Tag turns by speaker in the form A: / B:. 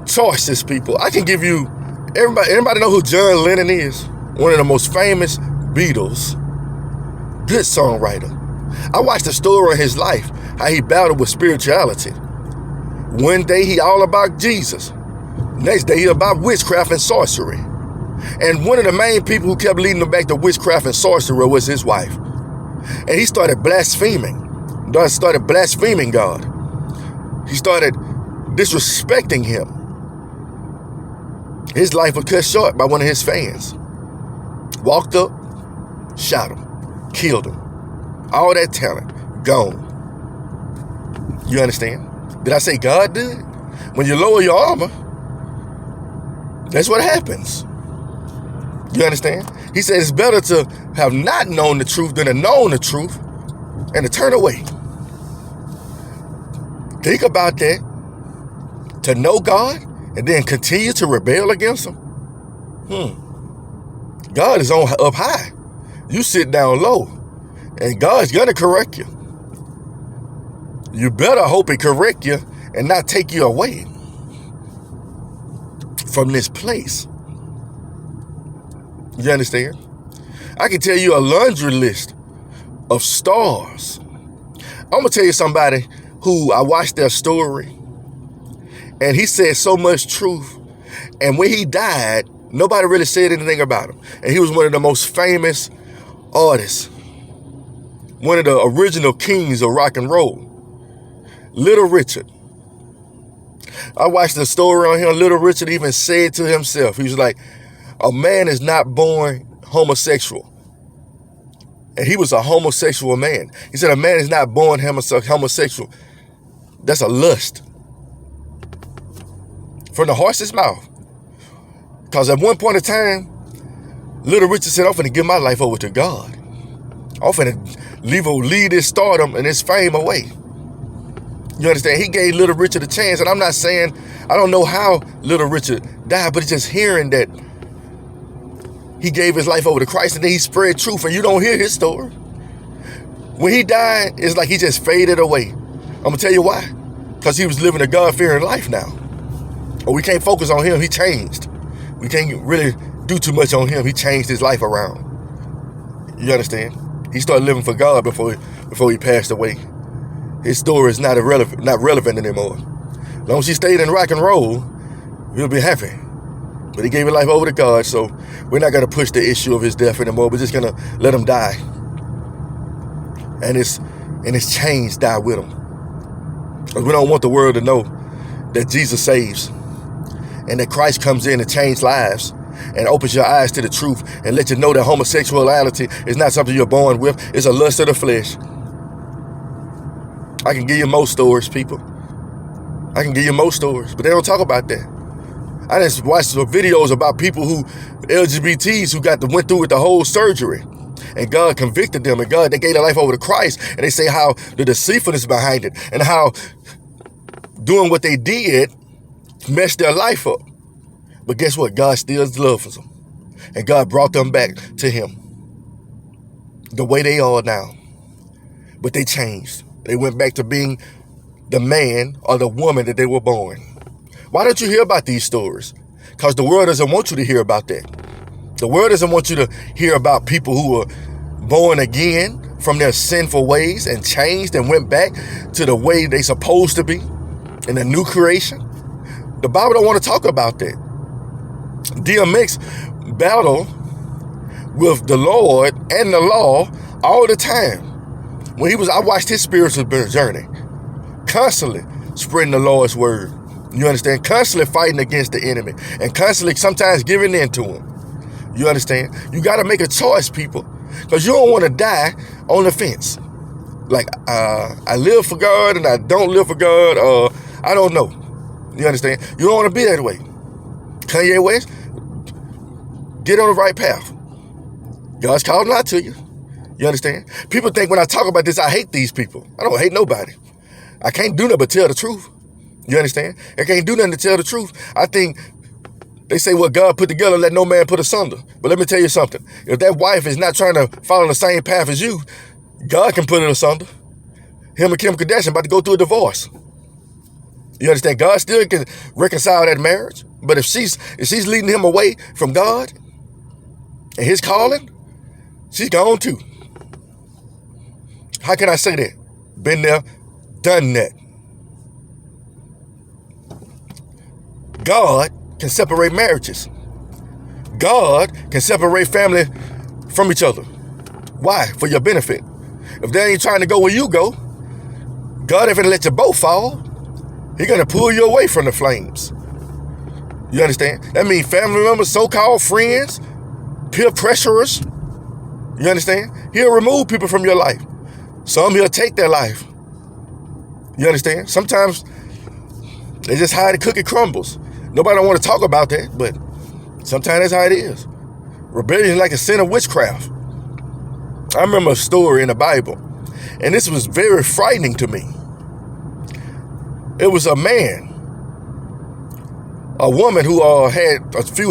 A: choices, people. I can give you, everybody know who John Lennon is? One of the most famous Beatles. Good songwriter. I watched the story of his life, how he battled with spirituality. One day he all about Jesus. Next day he about witchcraft and sorcery. And one of the main people who kept leading him back to witchcraft and sorcery was his wife. And he started blaspheming. Started blaspheming God. He started disrespecting him. His life was cut short by one of his fans. Walked up, shot him, killed him. All that talent, gone. You understand? Did I say God did? When you lower your armor, that's what happens. You understand? He said it's better to have not known the truth than to know the truth and to turn away. Think about that. To know God and then continue to rebel against him. God is up high. You sit down low. And God's going to correct you. You better hope he correct you and not take you away from this place. You understand? I can tell you a laundry list of stars. I'm going to tell you somebody who I watched their story. And he said so much truth. And when he died, nobody really said anything about him. And he was one of the most famous artists. One of the original kings of rock and roll. Little Richard. I watched the story on him. Little Richard even said to himself, he was like, a man is not born homosexual. And he was a homosexual man. He said a man is not born homosexual. That's a lust. From the horse's mouth. Because at one point in time, Little Richard said, I'm finna give my life over to God. I'm finna lead his stardom and his fame away. You understand? He gave Little Richard a chance. And I'm not saying, I don't know how Little Richard died, but it's just hearing that he gave his life over to Christ and then he spread truth and you don't hear his story. When he died, it's like he just faded away. I'm going to tell you why. Because he was living a God-fearing life now. But we can't focus on him. He changed. We can't really do too much on him. He changed his life around. You understand? He started living for God before he passed away. His story is not relevant anymore. As long as he stayed in rock and roll, we'll be happy. But he gave his life over to God, so we're not going to push the issue of his death anymore. We're just going to let him die. And his chains die with him. Because we don't want the world to know that Jesus saves. And that Christ comes in and changes lives. And opens your eyes to the truth. And let you know that homosexuality is not something you're born with. It's a lust of the flesh. I can give you more stories, people. I can give you more stories. But they don't talk about that. I just watched some videos about people LGBTs who went through with the whole surgery. And God convicted them. And they gave their life over to Christ. And they say how the deceitfulness behind it. And how doing what they did messed their life up. But guess what? God still loves them. And God brought them back to him. The way they are now. But they changed. They went back to being the man or the woman that they were born. Why don't you hear about these stories? Because the world doesn't want you to hear about that. The world doesn't want you to hear about people who were born again from their sinful ways and changed and went back to the way they supposed to be in a new creation. The Bible don't want to talk about that. DMX battled with the Lord and the law all the time. I watched his spiritual journey, constantly spreading the Lord's word. You understand? Constantly fighting against the enemy and constantly sometimes giving in to him. You understand? You got to make a choice, people, because you don't want to die on the fence. Like, I live for God and I don't live for God, or I don't know. You understand? You don't want to be that way. Kanye West, get on the right path. God's calling out to you. You understand? People think when I talk about this, I hate these people. I don't hate nobody. I can't do nothing but tell the truth. You understand? I can't do nothing to tell the truth. I think they say what God put together, let no man put asunder. But let me tell you something. If that wife is not trying to follow the same path as you, God can put it asunder. Him and Kim Kardashian about to go through a divorce. You understand? God still can reconcile that marriage. But if she's leading him away from God and his calling, she's gone too. How can I say that? Been there, done that. God can separate marriages. God can separate family from each other. Why? For your benefit. If they ain't trying to go where you go, God ain't gonna let your boat fall. He's gonna pull you away from the flames. You understand? That means family members, so-called friends, peer pressurers. You understand? He'll remove people from your life. Some he'll take their life. You understand? Sometimes they just hide the cookie crumbles. Nobody don't want to talk about that, but sometimes that's how it is. Rebellion is like a sin of witchcraft. I remember a story in the Bible, and this was very frightening to me. It was a man, a woman who had a few